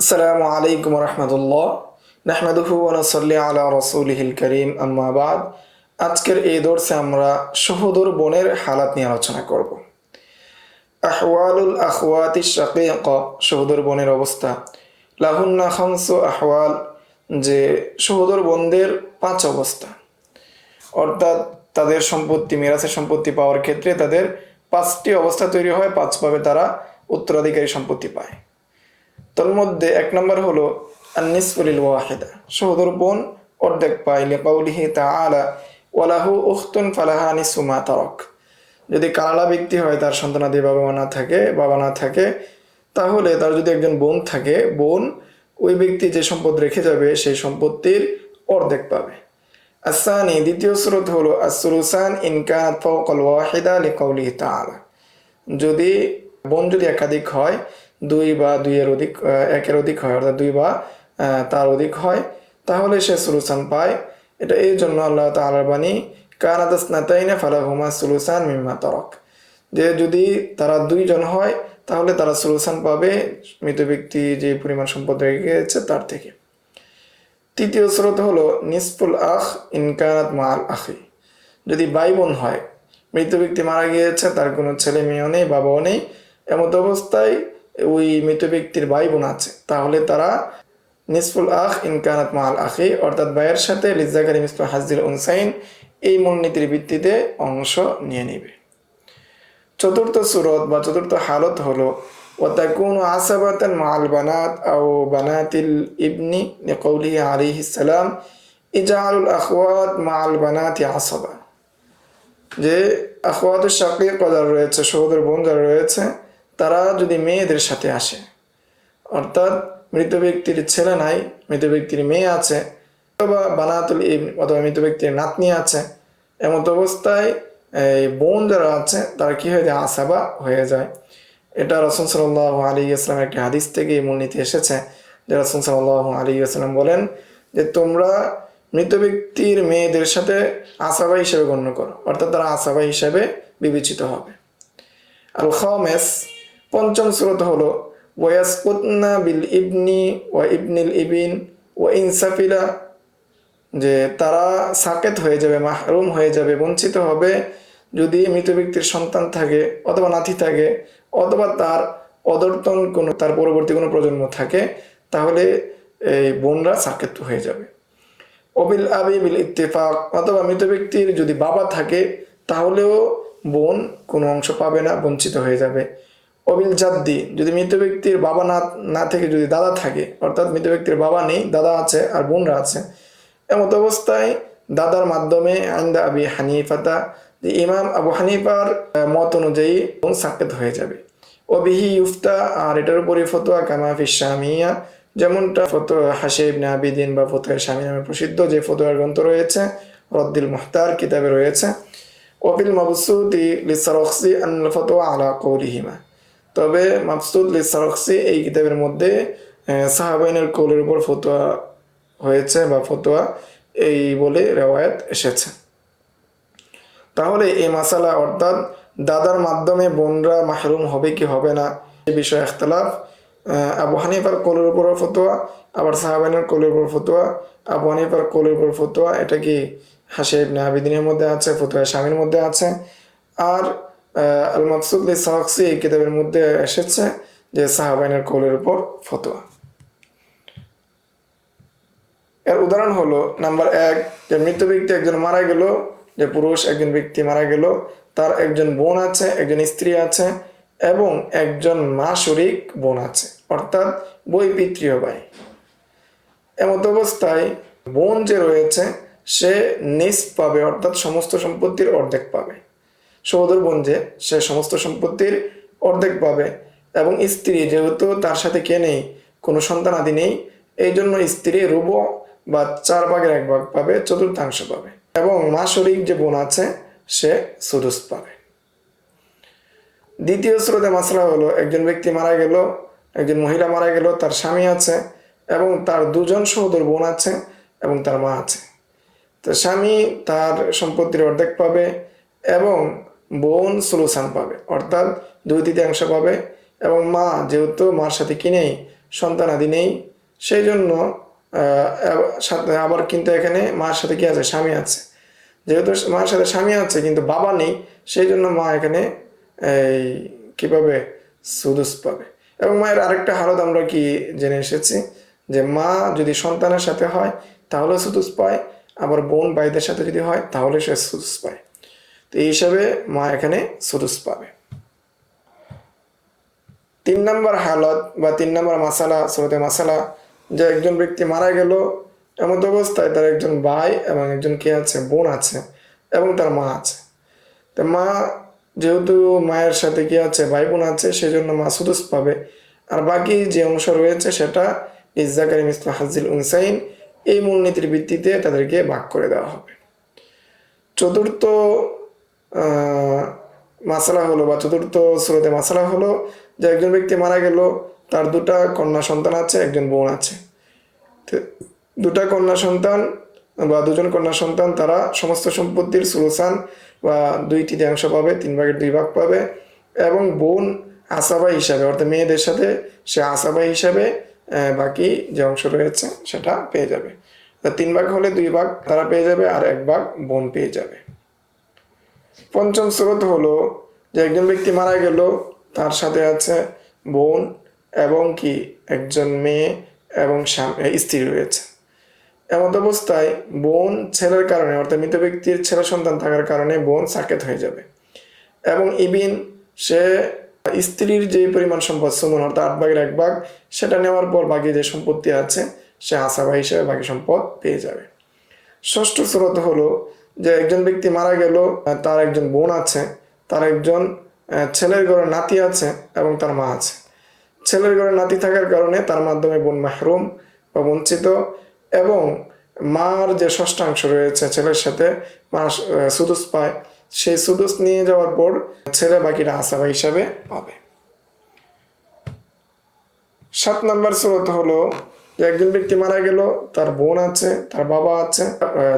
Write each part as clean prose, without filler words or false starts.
আসসালামু আলাইকুম রহমতুল্লাহ নাহমাদুহু ওয়া নুসাল্লি আলা রাসূলিহিল কারীম আম্মা বাদ। আজকের এই দর্সে আমরা সহোদর বোনের হালাত নিয়ে আলোচনা করব। আহওয়ালুল আখওয়াতিশ শাকীকা, সহোদর বোনের অবস্থা। লাহুন্না খামসু আহওয়াল, যে সহোদর বোনদের 5 অবস্থা, অর্থাৎ তাদের সম্পত্তি, মিরাসের সম্পত্তি পাওয়ার ক্ষেত্রে তাদের 5টি অবস্থা তৈরি হয়, 5ভাবে তারা উত্তরাধিকারী সম্পত্তি পায়। তোর মধ্যে 1 নম্বর হলো আন-নিসফু লিল ওয়াহিদা, সহোদর বোন অর্ধেক পায়, লিকাউলিহি তাআলা ওয়ালাহু উখতুন ফালাহা নিসফু মা তারাক। যদি কালালা ব্যক্তি হয়, তার সন্তানাদি বাবা না থাকে, তাহলে তার যদি একজন বোন থাকে, বোন ওই ব্যক্তি যে সম্পদ রেখে যাবে সেই সম্পত্তির অর্ধেক পাবে। আসানি, দ্বিতীয় স্রোত হলো আসুলুসান ইন কানাত ফাওকাল ওয়াহিদা লিকাউলিহি তাআলা, যদি বোন যদি একাধিক হয়, 2 বা 2-এর অধিক, 1-এর অধিক হয়, অর্থাৎ 2 বা তার অধিক হয়, তাহলে সে সুলুসান পায়। এটা এই জন্য আল্লাহ তাআলার বাণী, কানাত ইসনাতাইনি ফালাহুমা সুলুসান মিম্মা তারাক, যে যদি তারা 2 জন হয় তাহলে তারা সুলুসান পাবে মৃত ব্যক্তি যে পরিমাণ সম্পদ রেখে গেছে তার থেকে। তৃতীয় স্রোত হলো নিসফুল আখ ইন কানাত মাল আখি, যদি ভাই বোন হয়, মৃত ব্যক্তি মারা গিয়েছে, তার কোনো ছেলে মেয়েও নেই, বাবাও নেই, এমত অবস্থায় ওই মৃত ব্যক্তির ভাই বোন আছে, তাহলে তারা নিসফুল আখ ইন কানাত মাল আখি, অর্থাৎ ভাইয়ের সাথে লিজাকারি মিসলু হাজ্জিল উনসাইন, এই মূলনীতির ভিত্তিতে অংশ নিয়ে নেবে। চতুর্থ সূরত বা চতুর্থ হালত হলো ওয়াতাকুনু আসাবাতান মাল বানাত আও বানাতিল ইবনি লিকাউলিহি আলাইহিস সালাম ইজআলুল আখওয়াত মাল বানাতি আসাবা, যে আখওয়াতুশ শাকীকা যারা রয়েছে, সহোদর বোন যারা রয়েছে, তারা যদি মেয়েদের সাথে আসে, অর্থাৎ মৃত ব্যক্তির ছেলে নাই, মৃত ব্যক্তির মেয়ে আছে, অথবা বানাতুল ইবন, অথবা মৃত ব্যক্তির নাতনি আছে, এমত অবস্থায় এই বোন যারা আছে তারা কি হয়ে যায়, আসাবা হয়ে যায়। এটা রাসূল সাল্লাল্লাহু আলাইহি ওয়াসাল্লামের একটি হাদিস থেকে এই মূলনীতি এসেছে, যে রাসূল সাল্লাল্লাহু আলাইহি ওয়াসাল্লাম বলেন যে তোমরা মৃত ব্যক্তির মেয়েদের সাথে আসাবা হিসেবে গণ্য করো, অর্থাৎ তারা আসাবা হিসেবে বিবেচিত হবে। আল খামেস, পঞ্চম সূরত হলো ওয়াসকুতনা বিল ইবনি ওয়া ইবনিল ইবিন ওয়া ইনসাফিলা, যে তারা সাকেত হয়ে যাবে, মাহরুম হয়ে যাবে, বঞ্চিত হবে যদি মৃত ব্যক্তির সন্তান থাকে অথবা নাতি থাকে, অথবা তার অদর্তন কোনো, তার পরবর্তী কোনো প্রজন্ম থাকে, তাহলে এই বোনরা সাকেত হয়ে যাবে। অবিল আবি বিল ইত্তেফাক, অথবা মৃত ব্যক্তির যদি বাবা থাকে তাহলেও বোন কোনো অংশ পাবে না, বঞ্চিত হয়ে যাবে। অবিল জাদ্দি, যদি মৃত ব্যক্তির বাবা না থেকে যদি দাদা থাকে, অর্থাৎ মৃত ব্যক্তির বাবা নেই, দাদা আছে আর বোনরা আছে, এমত অবস্থায় দাদার মাধ্যমে আইন্দা আবি হানিফাতা, যে ইমাম আবু হানিফার মত অনুযায়ী বোন সাকেত হয়ে যাবে। ওবিহি ইউফতা, আর এটার উপরই ফতোয়া কামা ফিশ শামিয়া, যেমনটা ফতোয়া হাশি ইবনে আবিদিন বা ফতোয়া শামী নামে প্রসিদ্ধ যে ফতোয়ার গ্রন্থ রয়েছে, রদ্দুল মুহতার কিতাবে রয়েছে। ওবিল মাবসুদি লিসারখসি আন ফতোয়া আলা কওলিহিমা, তবে মাবসুদ লিসারখসি এই কিতাবের মধ্যে সাহাবাইনের কওলের উপর ফতোয়া হয়েছে বা ফতোয়া এই বলে রেওয়ায়াত এসেছে। তাহলে এই মাসালা, অর্থাৎ দাদার মাধ্যমে বোনরা মাহরুম হবে কি হবে না, এই বিষয়ে ইখতিলাফ। আবু হানিফার কওলের উপর ফতোয়া, আবার সাহাবাইনের কওলের উপর ফতোয়া। আবু হানিফার কওলের উপর ফতোয়া, এটা কি হাশি ইবনে আবিদিনের মধ্যে আছে, ফতোয়া শামীর মধ্যে আছে। আর আল মাবসুদ লিসারখসি এই কিতাবের মধ্যে এসেছে যে সাহাবাইনের কওলের উপর ফতোয়া। এর উদাহরণ হলো নাম্বার 1, যে মৃত ব্যক্তি একজন মারা গেল, যে পুরুষ একজন ব্যক্তি মারা গেল, তার একজন বোন আছে, একজন স্ত্রী আছে এবং একজন মা শরীক বোন আছে, অর্থাৎ বৈপিত্রীয় ভাই। এমত অবস্থায় বোন যে রয়েছে সে নিসফ পাবে, অর্থাৎ সমস্ত সম্পত্তির অর্ধেক পাবে। সহোদর বোন যে, সে সমস্ত সম্পত্তির অর্ধেক পাবে, এবং স্ত্রী যেহেতু তার সাথে কে নেই, কোনো সন্তান আদি নেই, এই জন্য স্ত্রী রুবু বা 4/1 পাবে, চতুর্থাংশ পাবে, এবং মা শরীক যে বোন আছে সে সুদুস পাবে। দ্বিতীয় স্রোতে মাসলা হলো একজন ব্যক্তি মারা গেল, একজন মহিলা মারা গেল, তার স্বামী আছে এবং তার 2 জন সহোদর বোন আছে এবং তার মা আছে। তো স্বামী তার সম্পত্তির অর্ধেক পাবে এবং বোন সুলুসান পাবে, অর্থাৎ 2/3 পাবে, এবং মা যেহেতু মার সাথে কি নেই, সন্তানাদি নেই, সেই জন্য সাথে আবার কিন্তু এখানে মার সাথে কি আছে, স্বামী আছে। যেহেতু মার সাথে স্বামী আছে কিন্তু বাবা নেই, সেই জন্য মা এখানে এই কী পাবে, সুদুস পাবে। এবং মায়ের আরেকটা হালত আমরা কি জেনে এসেছি যে মা যদি সন্তানের সাথে হয় তাহলে সুদুস পায়, আবার বোন ভাইদের সাথে যদি হয় তাহলে সে সুদুস পায়। তো এই হিসাবে মা এখানে সুদুস পাবে। 3 নম্বর হালত বা 3 নম্বর মাসালা, সূরাতে মাসালা, যে একজন ব্যক্তি মারা গেল, এমন অবস্থায় তার একজন ভাই এবং একজন কে আছে, বোন আছে এবং তার মা আছে। তো মা যেহেতু মায়ের সাথে কি আছে, ভাই বোন আছে, সেই জন্য মা সুদুস পাবে। আর বাকি যে অংশ রয়েছে সেটা লিয-যাকারি মিসলু হাজ্জিল উনসাইন, এই মূলনীতির ভিত্তিতে তাদেরকে ভাগ করে দেওয়া হবে। চতুর্থ মাসালা হলো বা চতুর্থ সূরাতে মাসালা হলো যে একজন ব্যক্তি মারা গেল, তার 2টা কন্যা সন্তান আছে, একজন বোন আছে। 2টা কন্যা সন্তান বা 2জন কন্যা সন্তান তারা সমস্ত সম্পত্তির সুলুসান বা 2/3 পাবে, 3 ভাগের 2 ভাগ পাবে। এবং বোন আসাবা হিসাবে, অর্থাৎ মেয়েদের সাথে সে আসাবা হিসাবে বাকি যে অংশ রয়েছে সেটা পেয়ে যাবে। 3 ভাগ হলে 2 ভাগ তারা পেয়ে যাবে আর 1 ভাগ বোন পেয়ে যাবে। পঞ্চম সূরত হলো যে একজন ব্যক্তি মারা গেল, তার সাথে আছে বোন এবং কি একজন মেয়ে এবং স্ত্রী রয়েছে। এমন অবস্থায় বোন ছেলের কারণে, অর্থাৎ মৃত ব্যক্তির ছেলে সন্তান থাকার কারণে বোন সাকেত হয়ে যাবে। এবং ইবিন সে স্ত্রীর যে পরিমাণ সম্পদ সুমন, অর্থাৎ 8 ভাগের 1 ভাগ, সেটা নেওয়ার পর বাকি যে সম্পত্তি আছে সে আসাবা হিসেবে বাকি সম্পদ পেয়ে যাবে। ষষ্ঠ সূরত হলো যে একজন ব্যক্তি মারা গেল, তার একজন বোন আছে, তার একজন ছেলের ঘরে নাতি আছে এবং তার মা আছে। ছেলের ঘরে নাতি থাকার কারণে তার মাধ্যমে বোন মাহরুম বা বঞ্চিত, এবং মার যে ষষ্ঠাংশ রয়েছে ছেলের সাথে, মা সুদুস পায়। সেই সুদুস নিয়ে যাওয়ার পর ছেলে বাকিটা আসাবা হিসাবে পাবে। 7 নম্বর সূরত হলো যে একজন ব্যক্তি মারা গেল, তার বোন আছে, তার বাবা আছে,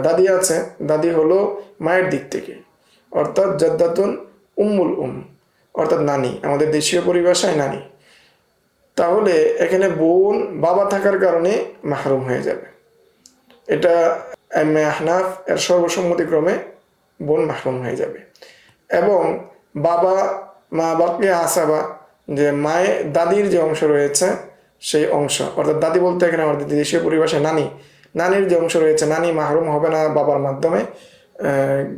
দাদি আছে। দাদি হলো মায়ের দিক থেকে, অর্থাৎ জাদ্দাতুন উম্মুল অর্থাৎ নানি, আমাদের দেশীয় পরিভাষায় নানি। তাহলে এখানে বোন বাবা থাকার কারণে মাহরুম হয়ে যাবে। এটা আহনাফ এর সর্বসম্মতিক্রমে বোন মাহরুম হয়ে যাবে। এবং বাবা মা বাপকে আসাবা, যে মায়ের দাদির যে অংশ রয়েছে সেই অংশ, অর্থাৎ দাদি বলতে এখানে আমাদের দেশীয় পরিভাষায় নানি, নানির যে অংশ রয়েছে, নানি মাহরুম হবে না বাবার মাধ্যমে,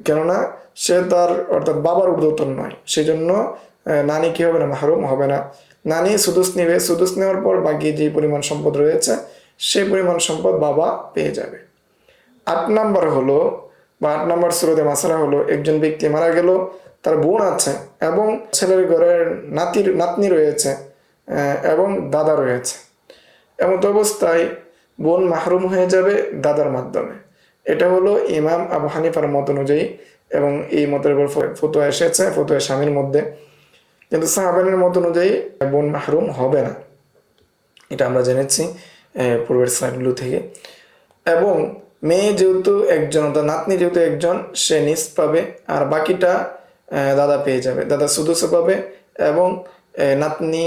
কেননা সে তার অর্থাৎ বাবার ঊর্ধ্বতন নয়, সেই জন্য নানি কি হবে না, মাহরুম হবে না। নানি সুদুস নেবে, সুদুস নেওয়ার পর বাকি যে পরিমাণ সম্পদ রয়েছে সেই পরিমাণ সম্পদ বাবা পেয়ে যাবে। 8 নম্বর হলো বা 8 নম্বর সূরাতে মাসালা হলো একজন ব্যক্তি মারা গেল, তার বোন আছে এবং ছেলের ঘরের নাতনি রয়েছে এবং দাদা রয়েছে। এমন অবস্থায় বোন মাহরুম হয়ে যাবে দাদার মাধ্যমে। এটা হলো ইমাম আবু হানিফার মত অনুযায়ী, এবং এই মতের উপর ফতোয়া এসেছে ফতোয়া স্বামীর মধ্যে। কিন্তু সাহাবানের মত অনুযায়ী বোন মাহরুম হবে না, এটা আমরা জেনেছি পূর্বের স্লাইডগুলো থেকে। এবং মেয়ে যেহেতু একজন, অর্থাৎ নাতনি যেহেতু একজন, সে নিস পাবে, আর বাকিটা দাদা পেয়ে যাবে, দাদা সুদুসও পাবে। এবং নাতনি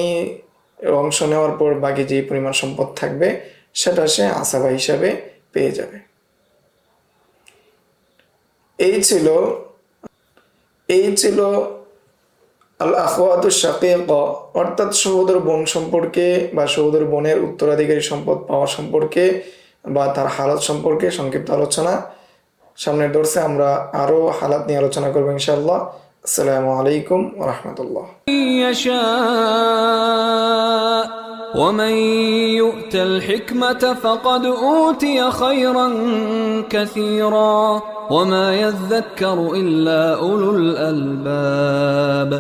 অংশ নেওয়ার পর বাকি যে পরিমাণ সম্পদ থাকবে সেটা সে আসাবা হিসাবে পেয়ে যাবে। এই ছিল আল আখওয়াতুশ শাকীকা, অর্থাৎ সহোদর বোন সম্পর্কে বা সহোদর বোনের উত্তরাধিকারী সম্পদ পাওয়া সম্পর্কে বা তার হালাত সম্পর্কে সংক্ষিপ্ত আলোচনা। সামনের দর্সে আমরা আরো হালাত নিয়ে আলোচনা করব ইনশাআল্লাহ। আসসালামু আলাইকুম ওয়া রাহমাতুল্লাহ। ومن يؤت الحكمة فقد أوتي خيرا كثيرا وما يذكر إلا أولو الألباب